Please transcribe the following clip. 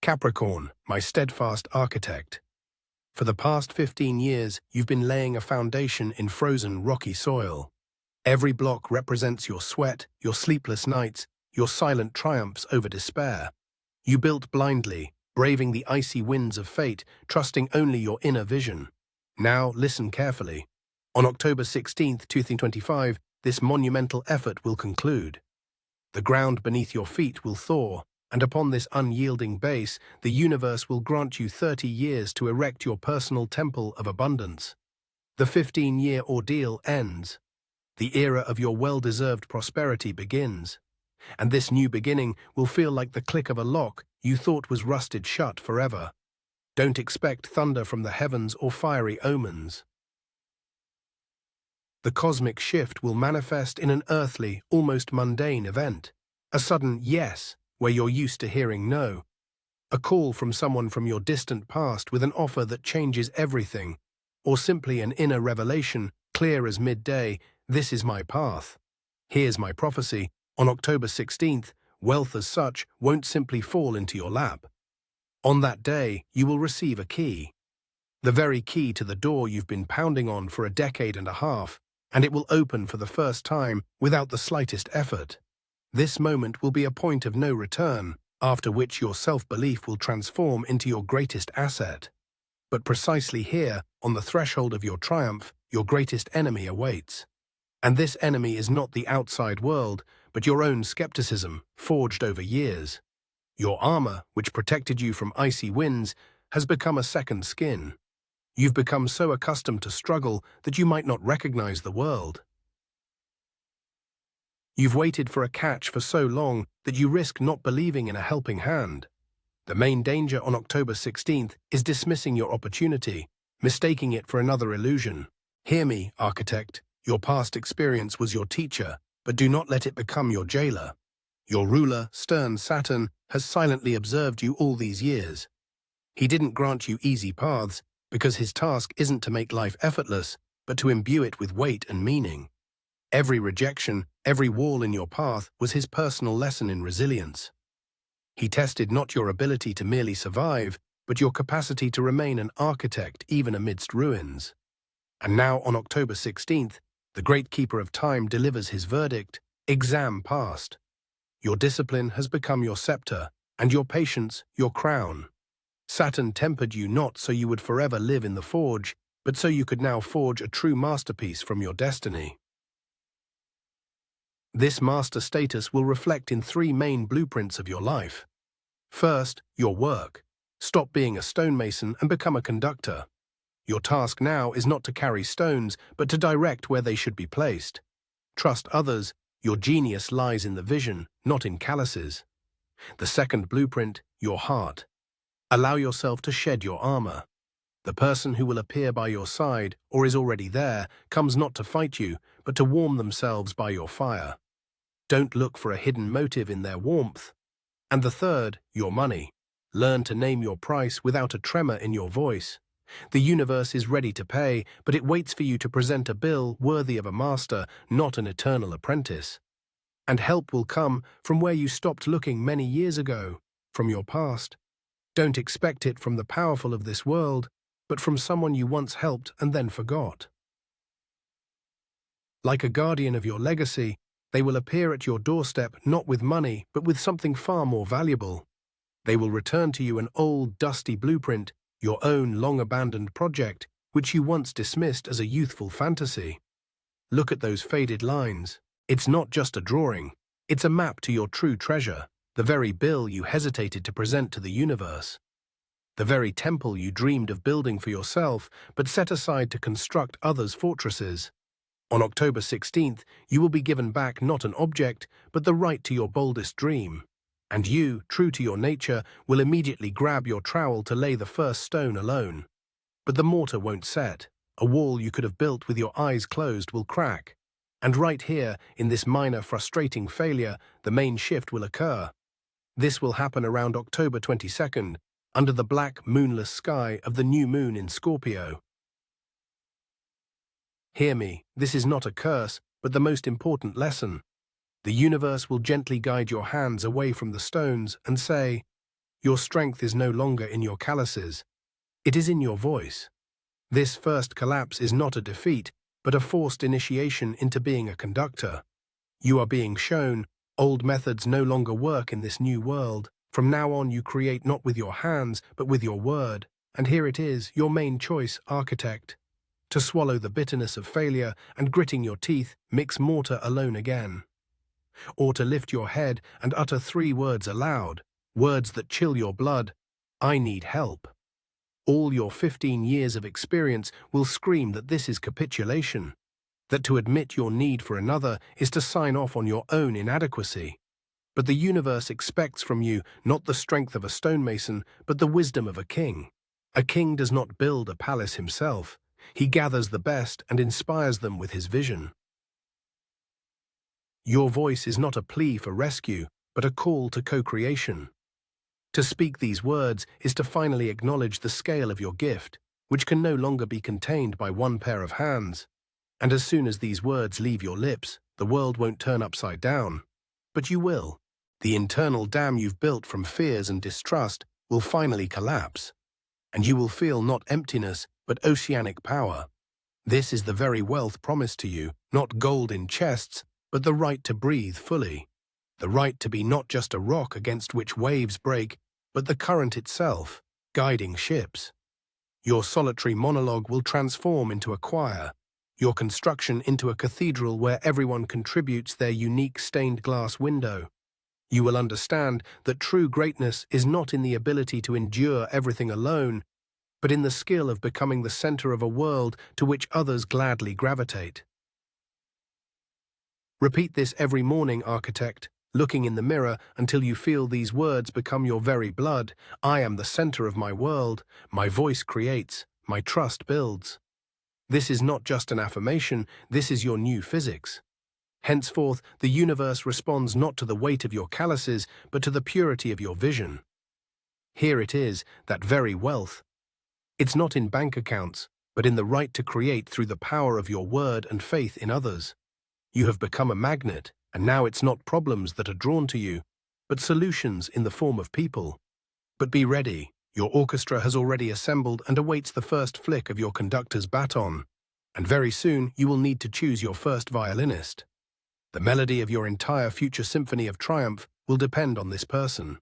Capricorn, my steadfast architect. For the past 15 years, you've been laying a foundation in frozen, rocky soil. Every block represents your sweat, your sleepless nights, your silent triumphs over despair. You built blindly, braving the icy winds of fate, trusting only your inner vision. Now, listen carefully. On October 16th, 2025, this monumental effort will conclude. The ground beneath your feet will thaw, and upon this unyielding base, the universe will grant you 30 years to erect your personal temple of abundance. The 15-year ordeal ends. The era of your well-deserved prosperity begins. And this new beginning will feel like the click of a lock you thought was rusted shut forever. Don't expect thunder from the heavens or fiery omens. The cosmic shift will manifest in an earthly, almost mundane event. A sudden yes, where you're used to hearing no. A call from someone from your distant past with an offer that changes everything. Or simply an inner revelation, clear as midday, this is my path. Here's my prophecy. On October 16th, wealth as such won't simply fall into your lap. On that day, you will receive a key. The very key to the door you've been pounding on for a decade and a half, and it will open for the first time without the slightest effort. This moment will be a point of no return, after which your self-belief will transform into your greatest asset. But precisely here, on the threshold of your triumph, your greatest enemy awaits. And this enemy is not the outside world, but your own skepticism, forged over years. Your armor, which protected you from icy winds, has become a second skin. You've become so accustomed to struggle that you might not recognize the world. You've waited for a catch for so long that you risk not believing in a helping hand. The main danger on October 16th is dismissing your opportunity, mistaking it for another illusion. Hear me, architect. Your past experience was your teacher, but do not let it become your jailer. Your ruler, stern Saturn, has silently observed you all these years. He didn't grant you easy paths, because his task isn't to make life effortless, but to imbue it with weight and meaning. Every rejection, every wall in your path was his personal lesson in resilience. He tested not your ability to merely survive, but your capacity to remain an architect even amidst ruins. And now on October 16th, the great keeper of time delivers his verdict, exam passed. Your discipline has become your scepter, and your patience your crown. Saturn tempered you not so you would forever live in the forge, but so you could now forge a true masterpiece from your destiny. This master status will reflect in three main blueprints of your life. First, your work. Stop being a stonemason and become a conductor. Your task now is not to carry stones, but to direct where they should be placed. Trust others. Your genius lies in the vision, not in calluses. The second blueprint, your heart. Allow yourself to shed your armor. The person who will appear by your side, or is already there, comes not to fight you, but to warm themselves by your fire. Don't look for a hidden motive in their warmth. And the third, your money. Learn to name your price without a tremor in your voice. The universe is ready to pay, but it waits for you to present a bill worthy of a master, not an eternal apprentice. And help will come from where you stopped looking many years ago, from your past. Don't expect it from the powerful of this world, but from someone you once helped and then forgot. Like a guardian of your legacy, they will appear at your doorstep not with money, but with something far more valuable. They will return to you an old, dusty blueprint, your own long-abandoned project, which you once dismissed as a youthful fantasy. Look at those faded lines. It's not just a drawing. It's a map to your true treasure, the very bill you hesitated to present to the universe. The very temple you dreamed of building for yourself, but set aside to construct others' fortresses. On October 16th, you will be given back not an object, but the right to your boldest dream. And you, true to your nature, will immediately grab your trowel to lay the first stone alone. But the mortar won't set. A wall you could have built with your eyes closed will crack. And right here, in this minor frustrating failure, the main shift will occur. This will happen around October 22nd, under the black, moonless sky of the new moon in Scorpio. Hear me, this is not a curse, but the most important lesson. The universe will gently guide your hands away from the stones and say, Your strength is no longer in your calluses. It is in your voice. This first collapse is not a defeat, but a forced initiation into being a conductor. You are being shown old methods no longer work in this new world. From now on, you create not with your hands, but with your word. And here it is, your main choice, architect. To swallow the bitterness of failure and gritting your teeth, mix mortar alone again. Or to lift your head and utter 3 words aloud, words that chill your blood. I need help. All your 15 years of experience will scream that this is capitulation, that to admit your need for another is to sign off on your own inadequacy. But the universe expects from you not the strength of a stonemason, but the wisdom of a king. A king does not build a palace himself. He gathers the best and inspires them with his vision. Your voice is not a plea for rescue, but a call to co-creation. To speak these words is to finally acknowledge the scale of your gift, which can no longer be contained by one pair of hands. And as soon as these words leave your lips, the world won't turn upside down. But you will. The internal dam you've built from fears and distrust will finally collapse. And you will feel not emptiness, but oceanic power. This is the very wealth promised to you, not gold in chests, but the right to breathe fully. The right to be not just a rock against which waves break, but the current itself, guiding ships. Your solitary monologue will transform into a choir, your construction into a cathedral where everyone contributes their unique stained glass window. You will understand that true greatness is not in the ability to endure everything alone, but in the skill of becoming the center of a world to which others gladly gravitate. Repeat this every morning, architect, looking in the mirror until you feel these words become your very blood. I am the center of my world, my voice creates, my trust builds. This is not just an affirmation, this is your new physics. Henceforth, the universe responds not to the weight of your calluses, but to the purity of your vision. Here it is, that very wealth. It's not in bank accounts, but in the right to create through the power of your word and faith in others. You have become a magnet, and now it's not problems that are drawn to you, but solutions in the form of people. But be ready, your orchestra has already assembled and awaits the first flick of your conductor's baton. And very soon you will need to choose your first violinist. The melody of your entire future symphony of triumph will depend on this person.